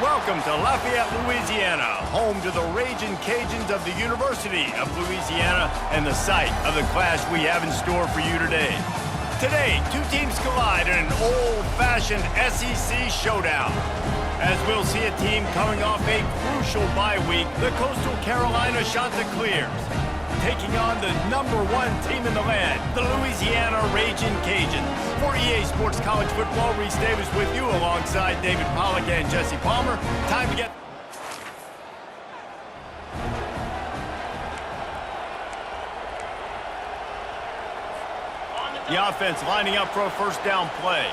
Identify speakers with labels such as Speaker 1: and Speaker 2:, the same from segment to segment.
Speaker 1: Welcome to Lafayette, Louisiana, home to the Ragin' Cajuns of the University of Louisiana and the site of the clash we have in store for you today. Today, two teams collide in an old-fashioned SEC showdown. As we'll see a team coming off a crucial bye week, the Coastal Carolina Chanticleers, taking on the #1 team in the land, the Louisiana Ragin' Cajuns. For EA Sports College Football, Reese Davis with you alongside David Pollack and Jesse Palmer. Time to get... The offense lining up for a first down play.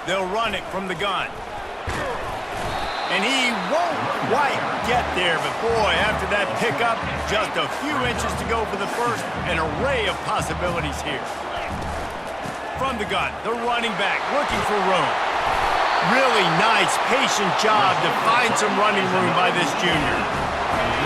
Speaker 1: They'll run it from the gun. And he won't quite get there, but boy, after that pickup, just a few inches to go for the first, an array of possibilities here. From the gun, the running back looking for room. Really nice, patient job to find some running room by this junior.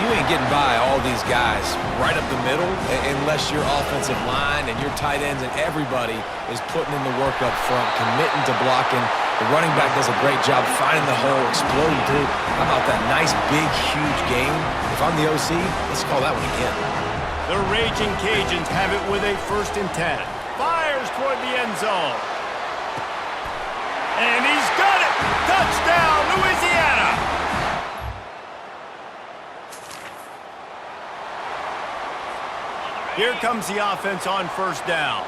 Speaker 2: You ain't getting by all these guys right up the middle unless your offensive line and your tight ends and everybody is putting in the work up front, committing to blocking. The running back does a great job finding the hole, exploding through. How about that nice, big, huge game? If I'm the OC, let's call that one again.
Speaker 1: The Ragin' Cajuns have it with a 1st and 10. Fires toward the end zone. And he's got it! Touchdown, Louisiana! Here comes the offense on 1st down.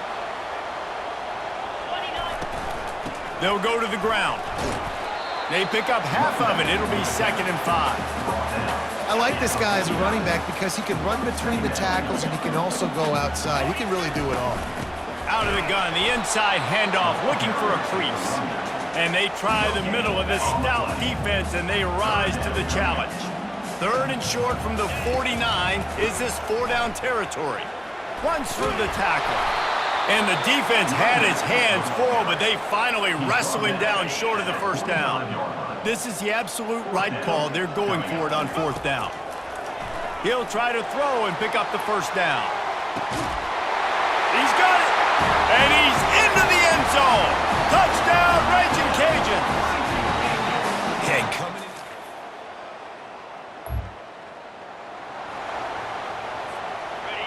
Speaker 1: They'll go to the ground. They pick up half of it. It'll be 2nd and 5.
Speaker 3: I like this guy as a running back because he can run between the tackles and he can also go outside. He can really do it all.
Speaker 1: Out of the gun, the inside handoff, looking for a crease. And they try the middle of this stout defense, and they rise to the challenge. 3rd and short from the 49 is this 4-down territory. Runs through the tackle. And the defense had his hands full, but they finally wrestle him down short of the 1st down. This is the absolute right call. They're going for it on 4th down. He'll try to throw and pick up the 1st down. He's got it! And he's into the end zone! Touchdown, Ragin' Cajuns!
Speaker 2: Hey, coming in.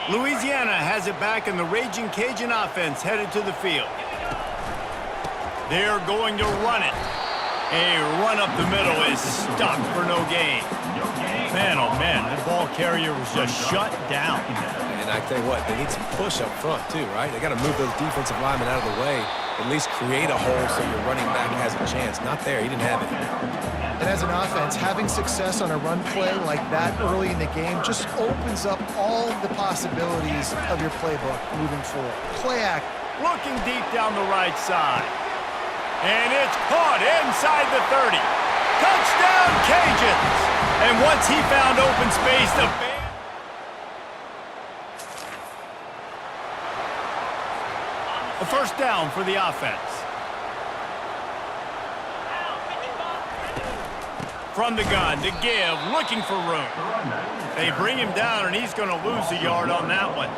Speaker 1: Louisiana has it back, and the Ragin' Cajun offense headed to the field. They're going to run it. A run up the middle is stuck for no gain. Man, oh man, the ball carrier was just shut down.
Speaker 2: And I tell you what, they need some push up front too, right? They got to move those defensive linemen out of the way, at least create a hole so your running back has a chance. Not there, he didn't have it.
Speaker 3: And as an offense, having success on a run play like that early in the game just opens up all the possibilities of your playbook moving forward. Play act.
Speaker 1: Looking deep down the right side. And it's caught inside the 30. Touchdown, Cajuns! And once he found open space, the band... A 1st down for the offense. From the gun to give, looking for room. They bring him down, and he's going to lose a yard on that one.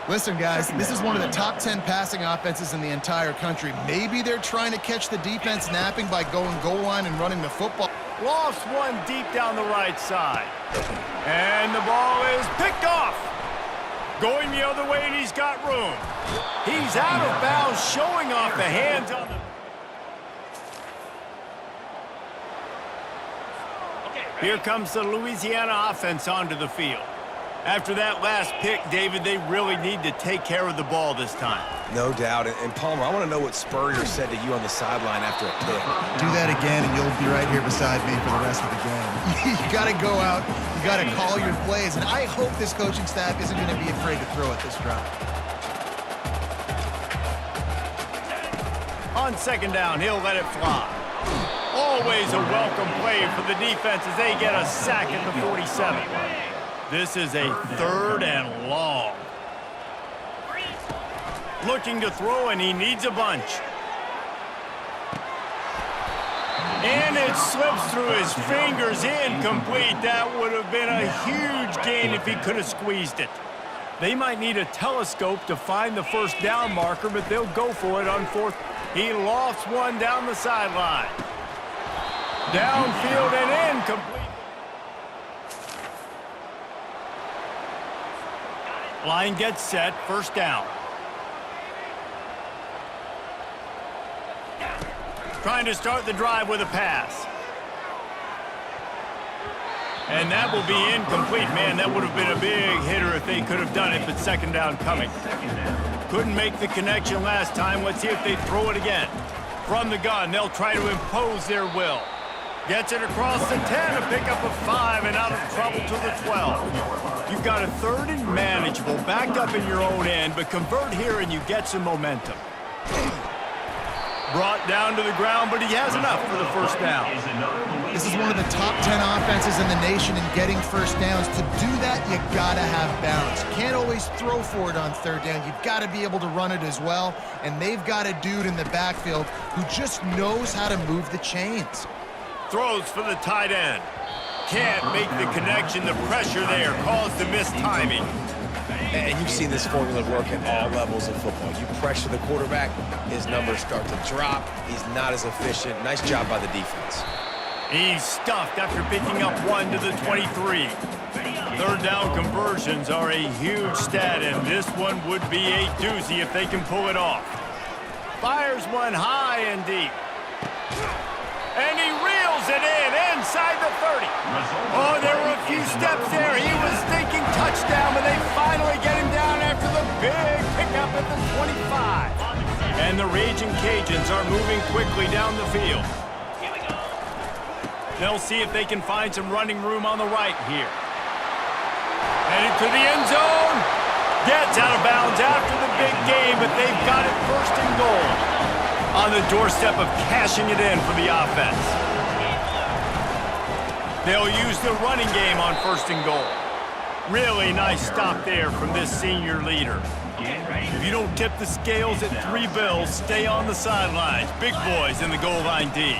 Speaker 3: Listen, guys, this is one of the top 10 passing offenses in the entire country. Maybe they're trying to catch the defense napping by going goal line and running the football.
Speaker 1: Lost one deep down the right side. And the ball is picked off. Going the other way, and he's got room. He's out of bounds, showing off the hands on the... Here comes the Louisiana offense onto the field. After that last pick, David, they really need to take care of the ball this time.
Speaker 2: No doubt. And Palmer, I want to know what Spurrier said to you on the sideline after a pick.
Speaker 3: Do that again, and you'll be right here beside me for the rest of the game. You got to go out. You got to call your plays. And I hope this coaching staff isn't going to be afraid to throw it this drive.
Speaker 1: On 2nd down, he'll let it fly. Always a welcome play for the defense as they get a sack at the 47. This is a 3rd and long. Looking to throw, and he needs a bunch. And it slips through his fingers, incomplete. That would have been a huge gain if he could have squeezed it. They might need a telescope to find the 1st down marker, but they'll go for it on 4th. He lofts one down the sideline. Downfield and incomplete. Line gets set, first down. Trying to start the drive with a pass. And that will be incomplete. Man, that would have been a big hitter if they could have done it, but second down coming. Couldn't make the connection last time. Let's see if they throw it again. From the gun, they'll try to impose their will. Gets it across the 10, a pickup of 5, and out of trouble to the 12. You've got a third and manageable, backed up in your own end, but convert here and you get some momentum. Brought down to the ground, but he has enough for the first down.
Speaker 3: This is one of the top 10 offenses in the nation in getting first downs. To do that, you gotta have balance. You can't always throw for it on third down. You've got to be able to run it as well, and they've got a dude in the backfield who just knows how to move the chains.
Speaker 1: Throws for the tight end. Can't make the connection. The pressure there caused the missed timing.
Speaker 2: And you've seen this formula work at all levels of football. You pressure the quarterback, his numbers start to drop. He's not as efficient. Nice job by the defense.
Speaker 1: He's stuffed after picking up 1 to the 23. Third down conversions are a huge stat, and this one would be a doozy if they can pull it off. Fires one high and deep. And he reels it in inside the 30. Oh, there were a few steps there. He was thinking touchdown, but they finally get him down after the big pickup at the 25. And the Ragin' Cajuns are moving quickly down the field. They'll see if they can find some running room on the right here. Headed to the end zone. Gets out of bounds after the big game, but they've got it first and goal. On the doorstep of cashing it in for the offense. They'll use the running game on first and goal. Really nice stop there from this senior leader. If you don't tip the scales at 3 bills, stay on the sidelines. Big boys in the goal line D.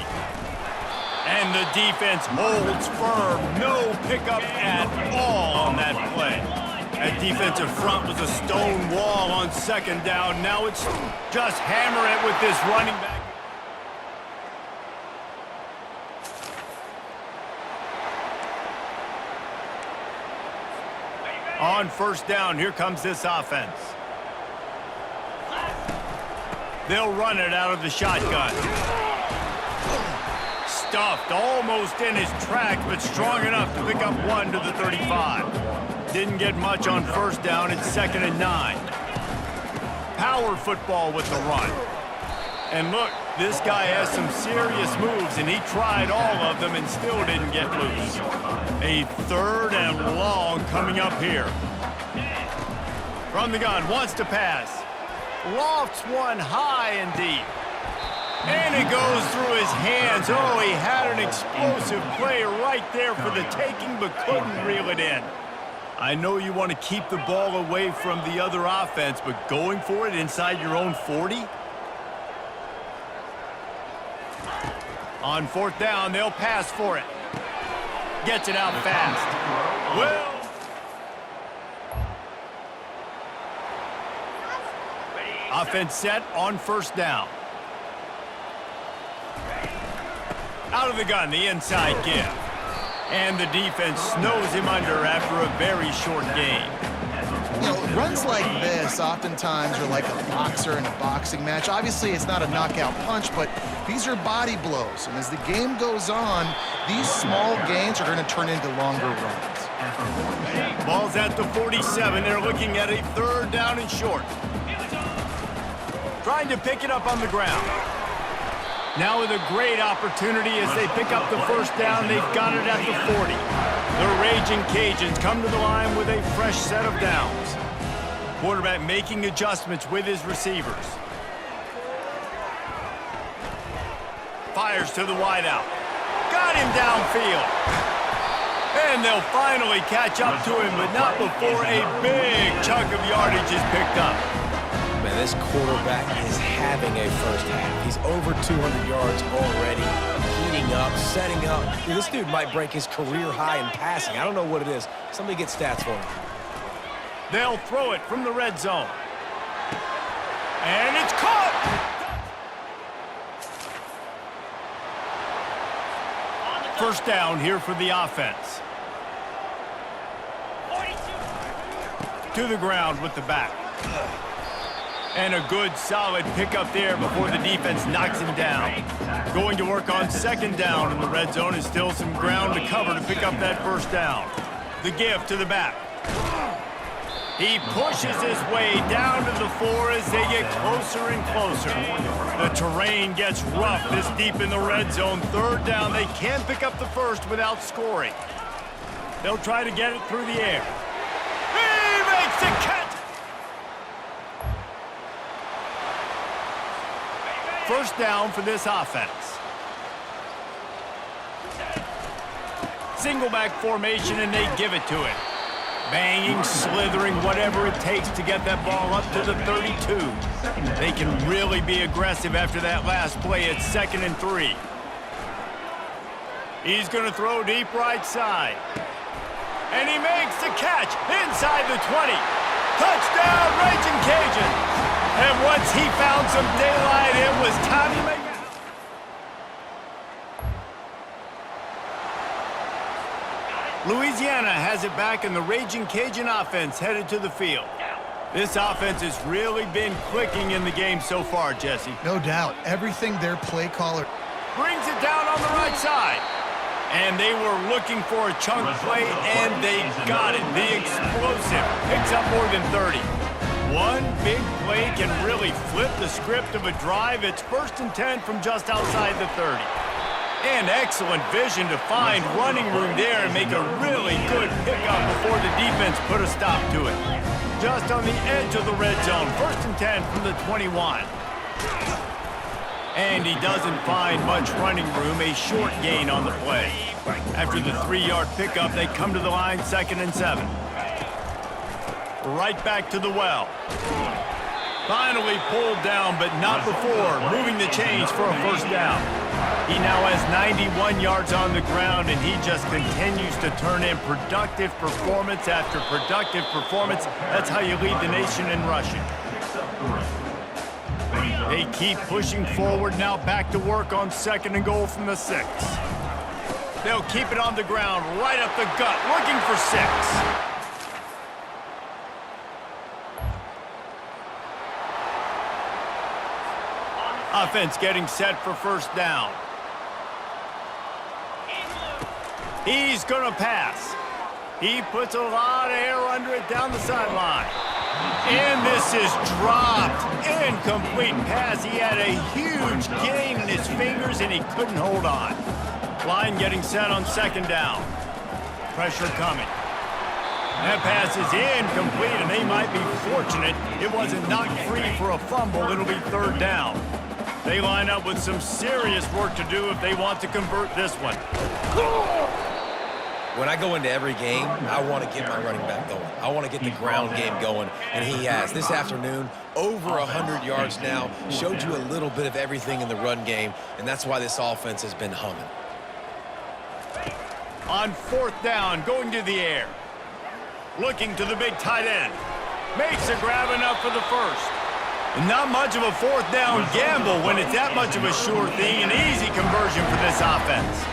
Speaker 1: And the defense holds firm. No pickup at all on that play. That defensive front was a stone wall on second down. Now it's just hammer it with this running back. On first down, here comes this offense. They'll run it out of the shotgun. Stuffed almost in his tracks, but strong enough to pick up 1 to the 35. Didn't get much on first down. It's 2nd and 9. Power football with the run. And look, this guy has some serious moves, and he tried all of them and still didn't get loose. A 3rd and long coming up here. From the gun, wants to pass. Lofts one high and deep. And it goes through his hands. Oh, he had an explosive play right there for the taking, but couldn't reel it in. I know you want to keep the ball away from the other offense, but going for it inside your own 40? On fourth down, they'll pass for it. Gets it out fast. Well, offense set on first down. Out of the gun, the inside give. And the defense snows him under after a very short game.
Speaker 3: You know, runs like this oftentimes are like a boxer in a boxing match. Obviously, it's not a knockout punch, but these are body blows. And as the game goes on, these small gains are going to turn into longer runs.
Speaker 1: Ball's at the 47. They're looking at a 3rd down and short. Trying to pick it up on the ground. Now with a great opportunity as they pick up the first down, they've got it at the 40. The Ragin' Cajuns come to the line with a fresh set of downs. Quarterback making adjustments with his receivers. Fires to the wideout. Got him downfield. And they'll finally catch up to him, but not before a big chunk of yardage is picked up.
Speaker 2: Man, this quarterback is having a first half. He's over 200 yards already, heating up, setting up. Dude, this dude might break his career high in passing. I don't know what it is. Somebody get stats for him.
Speaker 1: They'll throw it from the red zone. And it's caught! First down here for the offense. To the ground with the back. And a good, solid pickup there before the defense knocks him down. Going to work on second down in the red zone is still some ground to cover to pick up that first down. The give to the back. He pushes his way down to the 4 as they get closer and closer. The terrain gets rough this deep in the red zone. Third down, they can pick up the first without scoring. They'll try to get it through the air. He makes the catch! First down for this offense. Single back formation, and they give it to it. Banging, slithering, whatever it takes to get that ball up to the 32. They can really be aggressive after that last play at 2nd and 3. He's going to throw deep right side. And he makes the catch inside the 20. Touchdown, Ragin Cajuns. And once he found some daylight, it was time to make it. Louisiana has it back, and the Ragin Cajun offense headed to the field. This offense has really been clicking in the game so far, Jesse.
Speaker 3: No doubt. Everything their play caller
Speaker 1: Brings it down on the right side. And they were looking for a chunk play, and they got it. The explosive picks up more than 30. One big play can really flip the script of a drive. It's 1st and 10 from just outside the 30. And excellent vision to find running room there and make a really good pickup before the defense put a stop to it. Just on the edge of the red zone, 1st and 10 from the 21. And he doesn't find much running room, a short gain on the play. After the 3-yard pickup, they come to the line, 2nd and 7. Right back to the well. Finally pulled down, but not before moving the chains for a first down. He now has 91 yards on the ground, and he just continues to turn in productive performance after productive performance. That's how you lead the nation in rushing. They keep pushing forward, now back to work on 2nd and goal from the 6. They'll keep it on the ground, right up the gut, looking for 6. Offense getting set for first down. He's going to pass. He puts a lot of air under it down the sideline. And this is dropped. Incomplete pass. He had a huge gain in his fingers, and he couldn't hold on. Line getting set on 2nd down. Pressure coming. That pass is incomplete, and they might be fortunate it wasn't knocked free for a fumble. It'll be 3rd down. They line up with some serious work to do if they want to convert this one.
Speaker 2: When I go into every game, I want to get my running back going. I want to get the ground game going, and he has. This afternoon, over 100 yards now, showed you a little bit of everything in the run game, and that's why this offense has been humming.
Speaker 1: On 4th down, going to the air. Looking to the big tight end. Makes a grab enough for the first. Not much of a 4th down gamble when it's that much of a sure thing. An easy conversion for this offense.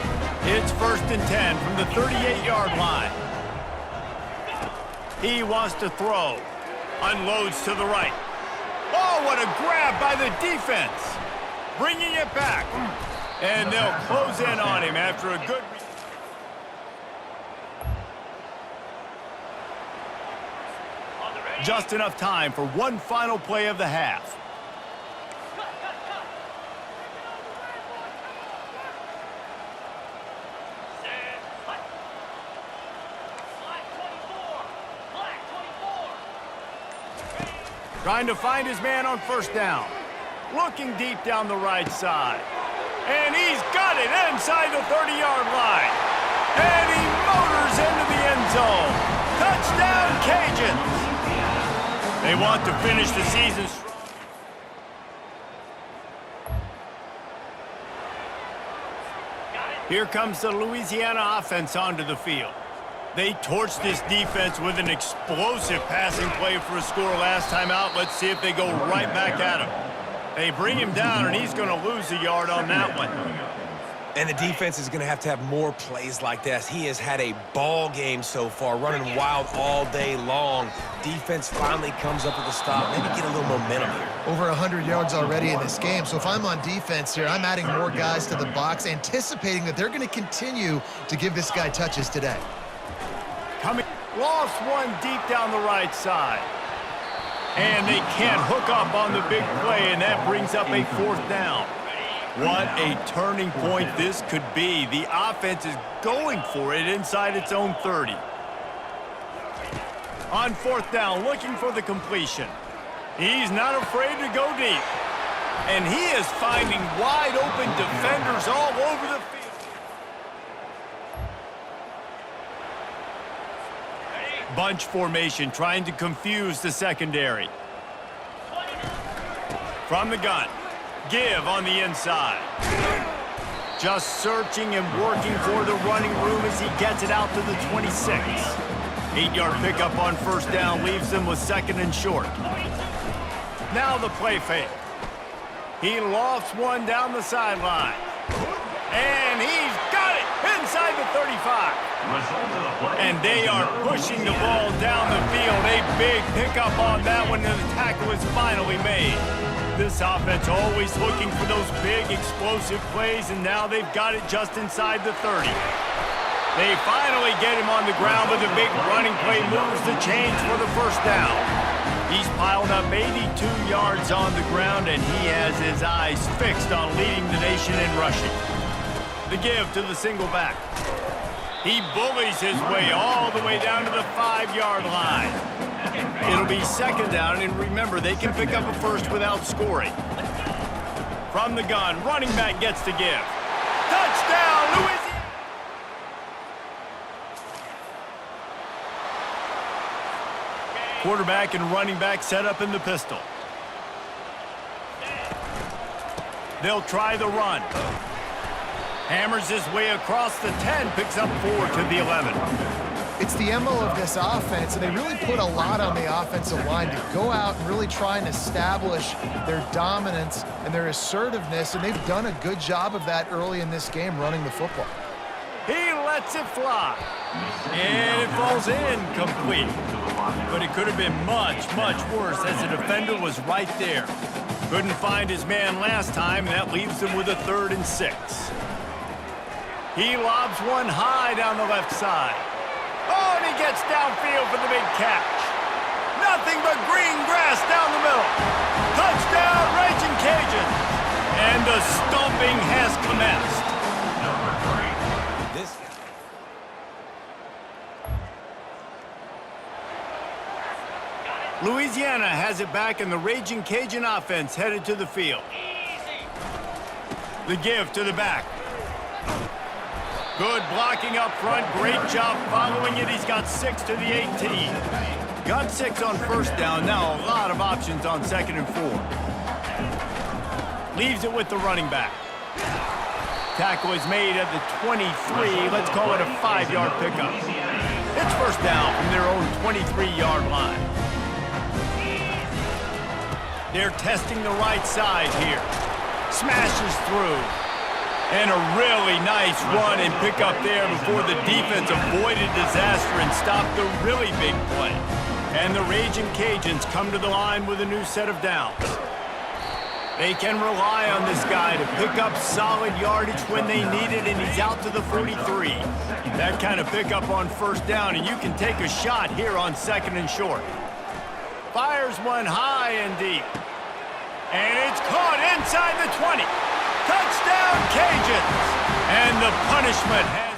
Speaker 1: It's 1st and 10 from the 38-yard line. He wants to throw. Unloads to the right. Oh, what a grab by the defense. Bringing it back. And they'll close in on him after a good... Just enough time for one final play of the half. Trying to find his man on 1st down. Looking deep down the right side. And he's got it inside the 30-yard line. And he motors into the end zone. Touchdown, Cajuns. They want to finish the season. Here comes the Louisiana offense onto the field. They torched this defense with an explosive passing play for a score last time out. Let's see if they go right back at him. They bring him down, and he's going to lose a yard on that one.
Speaker 2: And the defense is going to have more plays like this. He has had a ball game so far, running wild all day long. Defense finally comes up with a stop, maybe get a little momentum here.
Speaker 3: Over 100 yards already in this game. So if I'm on defense here, I'm adding more guys to the box, anticipating that they're going to continue to give this guy touches today.
Speaker 1: Lost one deep down the right side. And they can't hook up on the big play, and that brings up a 4th down. What a turning point this could be. The offense is going for it inside its own 30. On 4th down, looking for the completion. He's not afraid to go deep. And he is finding wide open defenders all over the field. Bunch formation trying to confuse the secondary. From the gun. Give on the inside. Just searching and working for the running room as he gets it out to the 26. 8-yard pickup on 1st down leaves them with 2nd and short. Now the play fake. He lofts one down the sideline. And he's got it inside the 35. And they are pushing the ball down the field. A big pickup on that one, and the tackle is finally made. This offense always looking for those big explosive plays, and now they've got it just inside the 30. They finally get him on the ground, but the big running play moves the chains for the 1st down. He's piled up 82 yards on the ground, and he has his eyes fixed on leading the nation in rushing. The give to the single back. He bullies his way all the way down to the 5-yard line. It'll be 2nd down, and remember, they can pick up a 1st without scoring. From the gun, running back gets to give. Touchdown, Louisiana! Quarterback and running back set up in the pistol. They'll try the run. Hammers his way across the 10, picks up 4 to the 11.
Speaker 3: It's the MO of this offense, and they really put a lot on the offensive line to go out and really try and establish their dominance and their assertiveness, and they've done a good job of that early in this game running the football.
Speaker 1: He lets it fly, and it falls incomplete. But it could have been much, much worse as the defender was right there. Couldn't find his man last time, and that leaves him with a 3rd and 6. He lobs one high down the left side. Oh, and he gets downfield for the big catch. Nothing but green grass down the middle. Touchdown, Ragin Cajuns. And the stomping has commenced. Louisiana has it back, and the Ragin Cajun offense headed to the field. The give to the back. Good blocking up front. Great job following it. He's got 6 to the 18. Got 6 on 1st down. Now a lot of options on 2nd and 4. Leaves it with the running back. Tackle is made at the 23. Let's call it a 5-yard pickup. It's 1st down from their own 23-yard line. They're testing the right side here. Smashes through. And a really nice run and pick up there before the defense avoided disaster and stopped the really big play. And the Ragin Cajuns come to the line with a new set of downs. They can rely on this guy to pick up solid yardage when they need it, and he's out to the 43. That kind of pickup on 1st down, and you can take a shot here on 2nd and short. Fires one high and deep. And it's caught inside the 20. Touchdown, Cajuns! And the punishment has...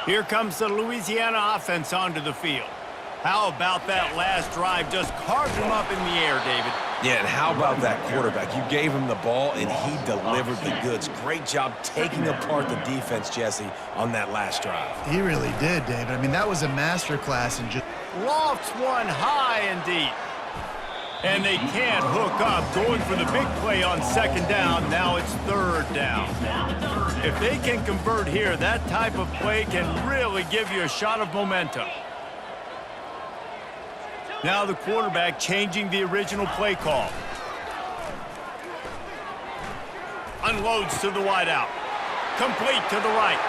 Speaker 1: Here comes the Louisiana offense onto the field. How about that last drive? Just carved him up in the air, David.
Speaker 2: Yeah, and how about that quarterback? You gave him the ball, and he delivered the goods. Great job taking apart the defense, Jesse, on that last drive.
Speaker 3: He really did, David. I mean, that was a masterclass in just...
Speaker 1: Lofts one high and deep. And they can't hook up. Going for the big play on second down. Now it's third down. If they can convert here, that type of play can really give you a shot of momentum. Now the quarterback changing the original play call. Unloads to the wideout. Complete to the right.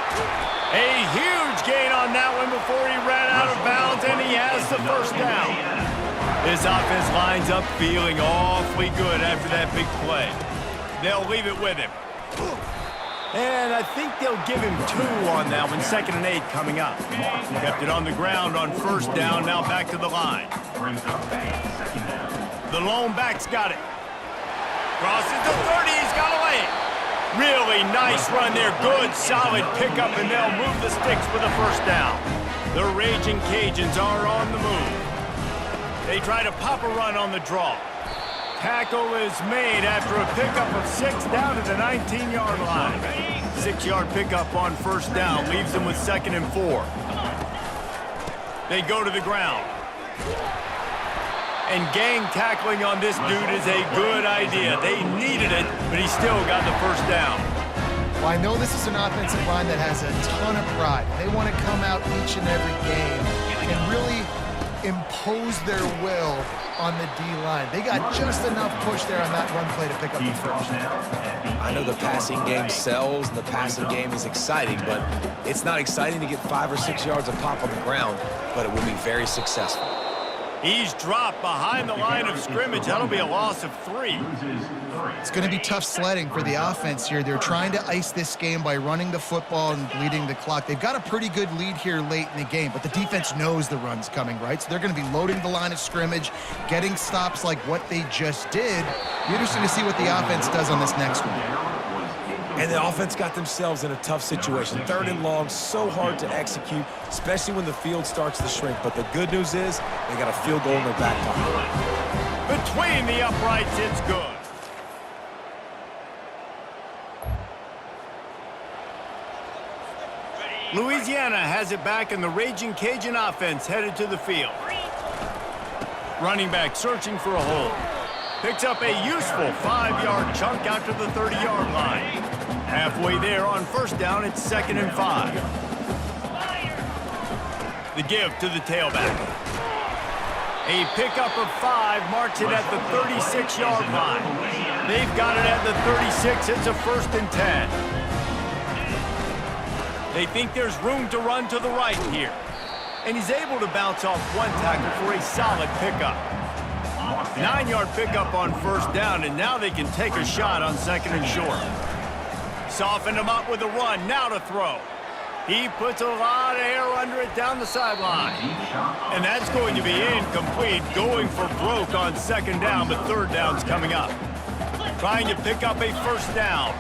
Speaker 1: A huge gain on that one before he ran out of bounds, and he has the first down. This offense lines up feeling awfully good after that big play. They'll leave it with him. And I think they'll give him 2 on that one. 2nd and 8 coming up. Kept it on the ground on first down. Now back to the line. The lone back's got it. Crosses the 30. He's got away. Really nice run there. Good, solid pickup, and they'll move the sticks for the first down. The Ragin' Cajuns are on the move. They try to pop a run on the draw. Tackle is made after a pickup of 6 down to the 19-yard line. 6-yard pickup on first down leaves them with 2nd and 4. They go to the ground. And gang tackling on this dude is a good idea. They needed it, but he still got the first down.
Speaker 3: Well, I know this is an offensive line that has a ton of pride. They want to come out each and every game and really impose their will on the D-line. They got just enough push there on that run play to pick up the first.
Speaker 2: I know the passing game sells, and the passing game is exciting, but it's not exciting to get 5 or 6 yards of pop on the ground, but it will be very successful.
Speaker 1: He's dropped behind the line of scrimmage. That'll be a loss of 3.
Speaker 3: It's going to be tough sledding for the offense here. They're trying to ice this game by running the football and bleeding the clock. They've got a pretty good lead here late in the game, but the defense knows the run's coming, right? So they're going to be loading the line of scrimmage, getting stops like what they just did. Be interesting to see what the offense does on this next one.
Speaker 2: And the offense got themselves in a tough situation. 3rd and long, so hard to execute, especially when the field starts to shrink. But the good news is they got a field goal in their back pocket.
Speaker 1: Between the uprights, it's good. Louisiana has it back, and the Ragin' Cajun offense headed to the field. Running back searching for a hole. Picks up a useful 5-yard chunk out to the 30-yard line. Halfway there on first down, it's 2nd and 5. The give to the tailback. A pickup of 5 marks it at the 36-yard line. They've got it at the 36. It's a 1st and 10. They think there's room to run to the right here. And he's able to bounce off one tackle for a solid pickup. 9-yard pickup on first down, and now they can take a shot on 2nd and short. Soften him up with a run, now to throw. He puts a lot of air under it down the sideline. And that's going to be incomplete, going for broke on 2nd down, but 3rd down's coming up. Trying to pick up a first down.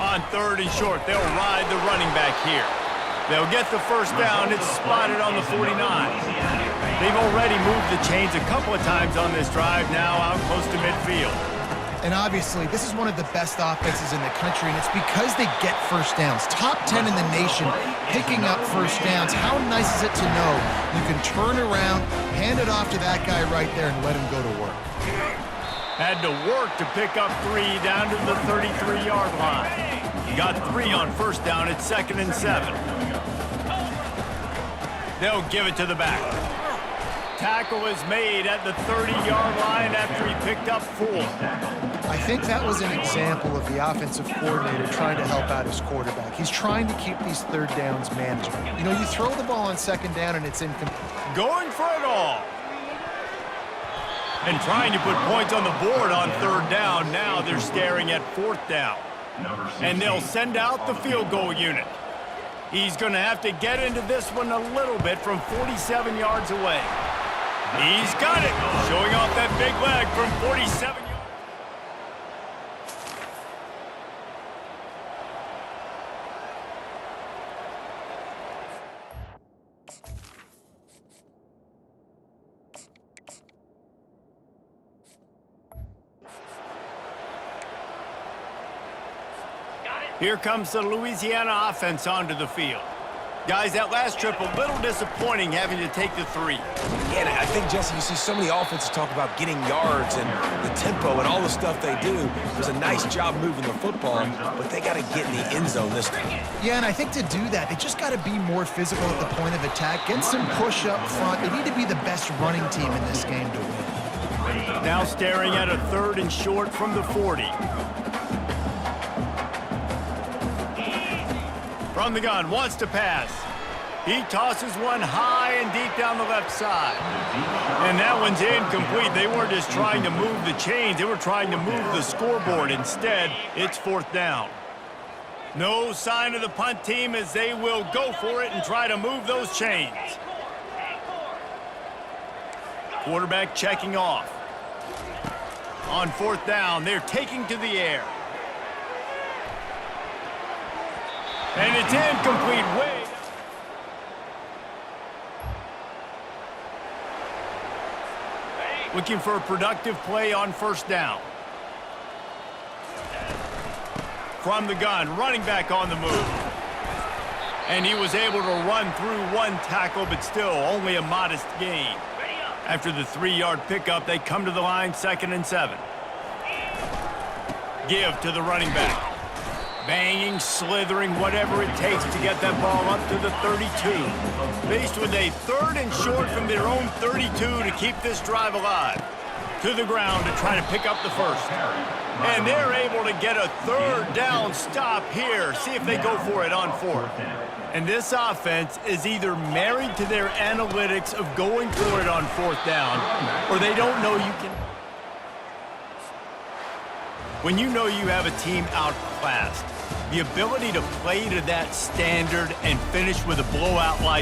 Speaker 1: On 3rd and short, they'll ride the running back here. They'll get the first down. It's spotted on the 49. They've already moved the chains a couple of times on this drive, now out close to midfield.
Speaker 3: And obviously, this is one of the best offenses in the country, and it's because they get first downs. Top 10 in the nation picking up first downs. How nice is it to know you can turn around, hand it off to that guy right there, and let him go to work?
Speaker 1: Had to work to pick up 3 down to the 33-yard line. Got 3 on first down at 2nd and 7. They'll give it to the back. Tackle is made at the 30-yard line after he picked up 4.
Speaker 3: I think that was an example of the offensive coordinator trying to help out his quarterback. He's trying to keep these 3rd downs manageable. You know, you throw the ball on 2nd down and it's incomplete.
Speaker 1: Going for it all. And trying to put points on the board on 3rd down. Now they're staring at 4th down. And they'll send out the field goal unit. He's going to have to get into this one a little bit from 47 yards away. He's got it, showing off that big leg from 47 yards. Here comes the Louisiana offense onto the field. Guys, that last trip, a little disappointing having to take the 3.
Speaker 2: Yeah, and I think, Jesse, you see so many offenses talk about getting yards and the tempo and all the stuff they do. It was a nice job moving the football, but they got to get in the end zone this time.
Speaker 3: Yeah, and I think to do that, they just got to be more physical at the point of attack, get some push up front. They need to be the best running team in this game to win.
Speaker 1: Now staring at a 3rd and short from the 40. From the gun, wants to pass. He tosses one high and deep down the left side. And that one's incomplete. They weren't just trying to move the chains. They were trying to move the scoreboard. Instead, it's 4th down. No sign of the punt team as they will go for it and try to move those chains. Quarterback checking off. On 4th down, they're taking to the air. And it's incomplete. Way. Looking for a productive play on 1st down. From the gun, running back on the move. And he was able to run through 1 tackle, but still only a modest gain. After the 3-yard pickup, they come to the line, 2nd and 7. Give to the running back. Banging, slithering, whatever it takes to get that ball up to the 32. Faced with a 3rd and short from their own 32 to keep this drive alive. To the ground to try to pick up the 1st. And they're able to get a 3rd down stop here. See if they go for it on 4th. And this offense is either married to their analytics of going for it on 4th down, or they don't know you can. When you know you have a team outclassed, the ability to play to that standard and finish with a blowout like